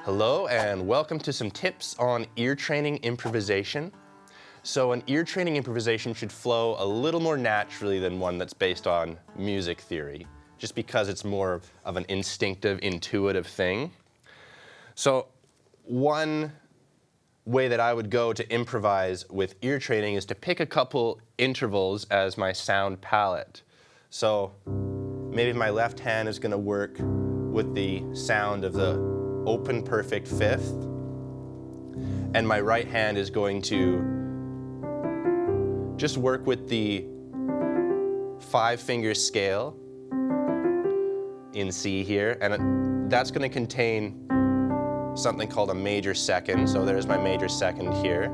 Hello and welcome to some tips on ear training improvisation. So an ear training improvisation should flow a little more naturally than one that's based on music theory, just because it's more of an instinctive, intuitive thing. So one way that I would go to improvise with ear training is to pick a couple intervals as my sound palette. So maybe my left hand is going to work with the sound of the open perfect fifth, and my right hand is going to just work with the 5-finger scale in C here, and that's going to contain something called a major second. So there's my major second here.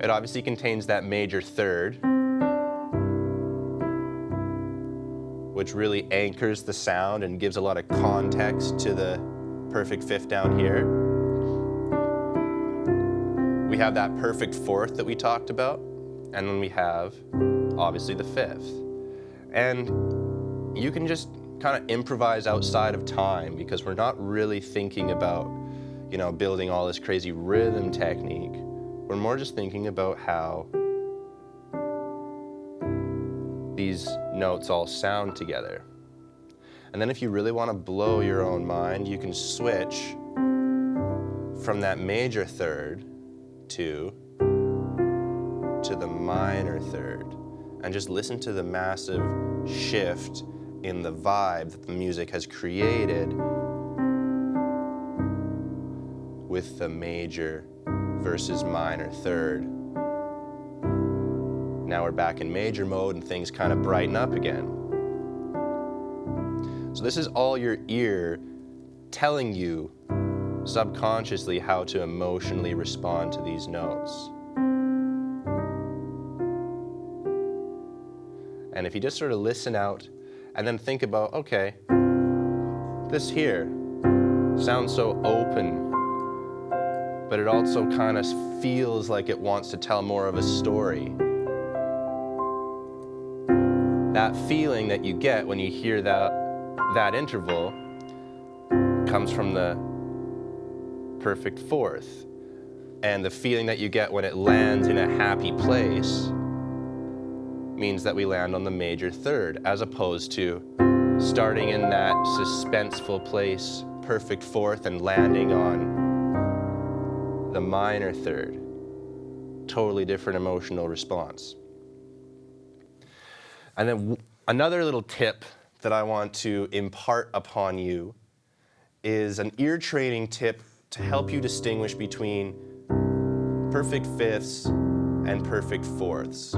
It obviously contains that major third, which really anchors the sound and gives a lot of context to the perfect fifth down here. We have that perfect fourth that we talked about, and then we have, obviously, the fifth. And you can just kind of improvise outside of time because we're not really thinking about, building all this crazy rhythm technique. We're more just thinking about how these notes all sound together. And then if you really want to blow your own mind, you can switch from that major third to the minor third and just listen to the massive shift in the vibe that the music has created with the major versus minor third. Now we're back in major mode and things kind of brighten up again. So this is all your ear telling you subconsciously how to emotionally respond to these notes. And if you just sort of listen out and then think about, okay, this here sounds so open, but it also kind of feels like it wants to tell more of a story. That feeling that you get when you hear that interval comes from the perfect fourth. And the feeling that you get when it lands in a happy place means that we land on the major third, as opposed to starting in that suspenseful place, perfect fourth, and landing on the minor third. Totally different emotional response. And then another little tip that I want to impart upon you is an ear training tip to help you distinguish between perfect fifths and perfect fourths.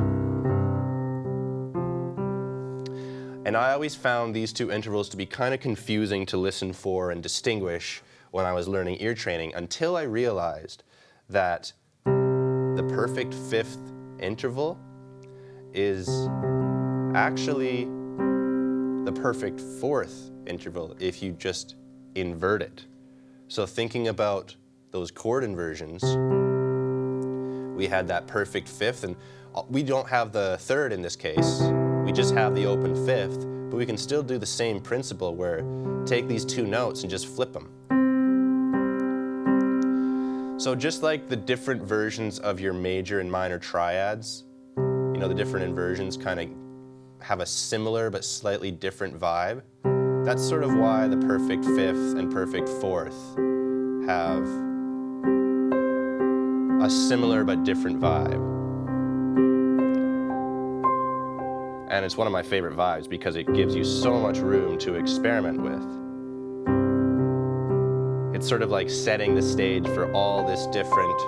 And I always found these two intervals to be kind of confusing to listen for and distinguish when I was learning ear training, until I realized that the perfect fifth interval is actually the perfect fourth interval if you just invert it. So thinking about those chord inversions, we had that perfect fifth, and we don't have the third in this case. We just have the open fifth, but we can still do the same principle where take these two notes and just flip them. So just like the different versions of your major and minor triads, the different inversions kind of have a similar but slightly different vibe. That's sort of why the perfect fifth and perfect fourth have a similar but different vibe. And it's one of my favorite vibes because it gives you so much room to experiment with. It's sort of like setting the stage for all this different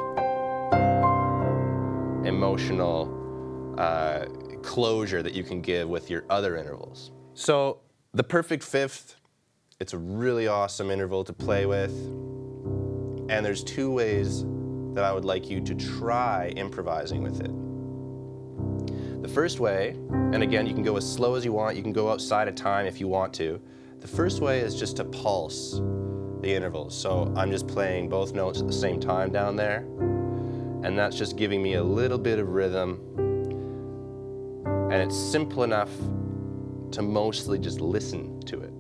emotional closure that you can give with your other intervals. So the perfect fifth, it's a really awesome interval to play with. And there's two ways that I would like you to try improvising with it. The first way, and again, you can go as slow as you want, you can go outside of time if you want to. The first way is just to pulse the intervals. So I'm just playing both notes at the same time down there, and that's just giving me a little bit of rhythm. And it's simple enough to mostly just listen to it.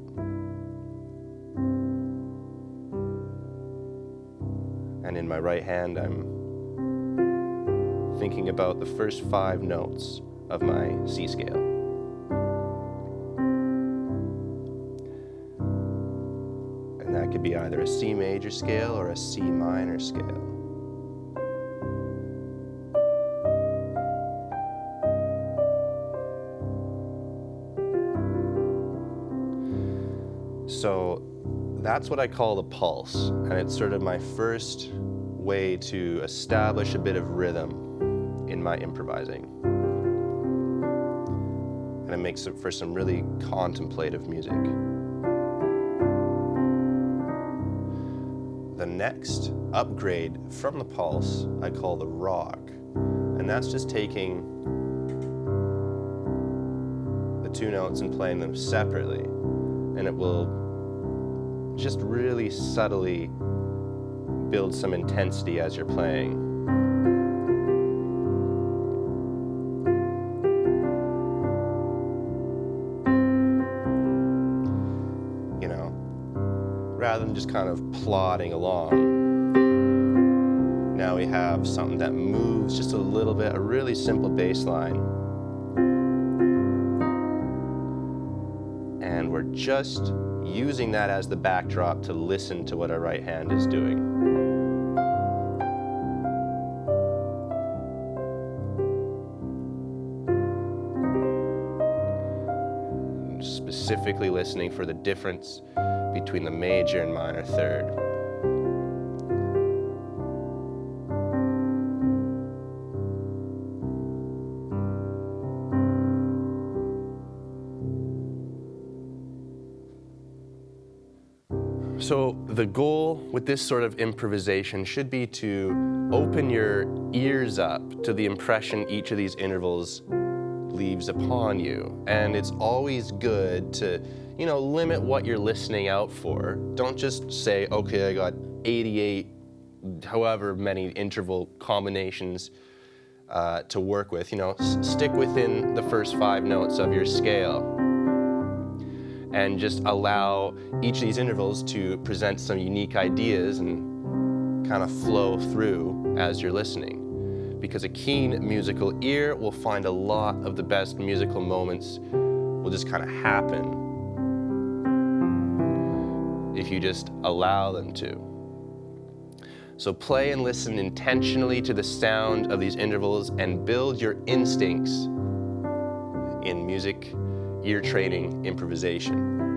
And in my right hand, I'm thinking about the first 5 notes of my C scale. And that could be either a C major scale or a C minor scale. So that's what I call the pulse, and it's sort of my first way to establish a bit of rhythm in my improvising. And it makes it for some really contemplative music. The next upgrade from the pulse I call the rock, and that's just taking the 2 notes and playing them separately, and it will just really subtly build some intensity as you're playing. You know, rather than just kind of plodding along, now we have something that moves just a little bit, a really simple bass line. And we're just using that as the backdrop to listen to what our right hand is doing. Specifically listening for the difference between the major and minor third. So the goal with this sort of improvisation should be to open your ears up to the impression each of these intervals leaves upon you. And it's always good to, limit what you're listening out for. Don't just say, okay, I got 88, however many interval combinations to work with. Stick within the first 5 notes of your scale. And just allow each of these intervals to present some unique ideas and kind of flow through as you're listening. Because a keen musical ear will find a lot of the best musical moments will just kind of happen if you just allow them to. So play and listen intentionally to the sound of these intervals and build your instincts in music ear training improvisation.